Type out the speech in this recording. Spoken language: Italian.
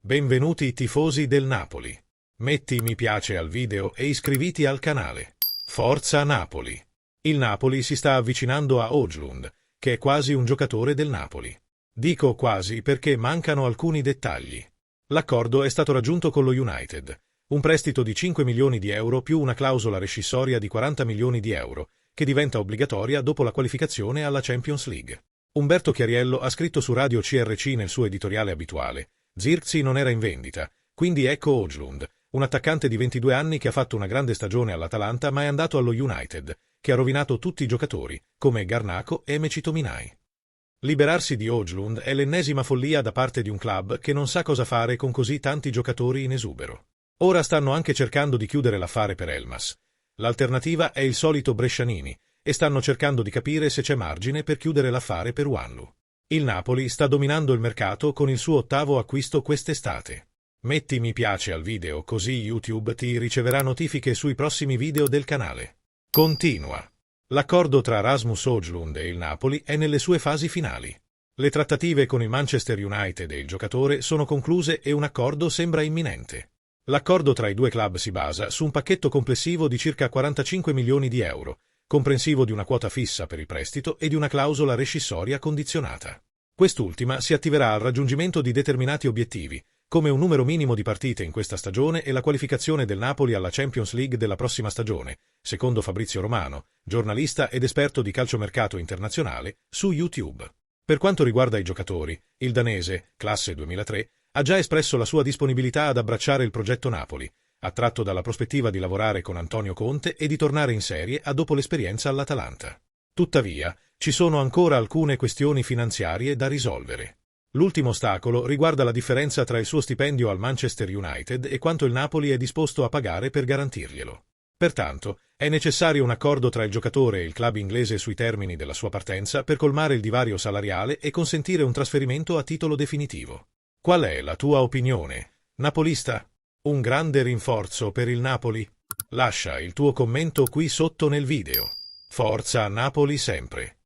Benvenuti tifosi del Napoli. Metti mi piace al video e iscriviti al canale. Forza Napoli! Il Napoli si sta avvicinando a Højlund, che è quasi un giocatore del Napoli. Dico quasi perché mancano alcuni dettagli. L'accordo è stato raggiunto con lo United. Un prestito di 5 milioni di euro più una clausola rescissoria di 40 milioni di euro, che diventa obbligatoria dopo la qualificazione alla Champions League. Umberto Chiariello ha scritto su Radio CRC nel suo editoriale abituale: Zirkzee non era in vendita, quindi ecco Højlund, un attaccante di 22 anni che ha fatto una grande stagione all'Atalanta ma è andato allo United, che ha rovinato tutti i giocatori, come Garnacho e Mecitominay. Liberarsi di Højlund è l'ennesima follia da parte di un club che non sa cosa fare con così tanti giocatori in esubero. Ora stanno anche cercando di chiudere l'affare per Elmas. L'alternativa è il solito Brescianini, e stanno cercando di capire se c'è margine per chiudere l'affare per Huanlu. Il Napoli sta dominando il mercato con il suo 8º acquisto quest'estate. Metti mi piace al video così YouTube ti riceverà notifiche sui prossimi video del canale. Continua. L'accordo tra Rasmus Højlund e il Napoli è nelle sue fasi finali. Le trattative con il Manchester United e il giocatore sono concluse e un accordo sembra imminente. L'accordo tra i due club si basa su un pacchetto complessivo di circa 45 milioni di euro, comprensivo di una quota fissa per il prestito e di una clausola rescissoria condizionata. Quest'ultima si attiverà al raggiungimento di determinati obiettivi, come un numero minimo di partite in questa stagione e la qualificazione del Napoli alla Champions League della prossima stagione, secondo Fabrizio Romano, giornalista ed esperto di calciomercato internazionale, su YouTube. Per quanto riguarda i giocatori, il danese, classe 2003, ha già espresso la sua disponibilità ad abbracciare il progetto Napoli, attratto dalla prospettiva di lavorare con Antonio Conte e di tornare in Serie A dopo l'esperienza all'Atalanta. Tuttavia, ci sono ancora alcune questioni finanziarie da risolvere. L'ultimo ostacolo riguarda la differenza tra il suo stipendio al Manchester United e quanto il Napoli è disposto a pagare per garantirglielo. Pertanto, è necessario un accordo tra il giocatore e il club inglese sui termini della sua partenza per colmare il divario salariale e consentire un trasferimento a titolo definitivo. Qual è la tua opinione, napolista? Un grande rinforzo per il Napoli? Lascia il tuo commento qui sotto nel video. Forza Napoli sempre!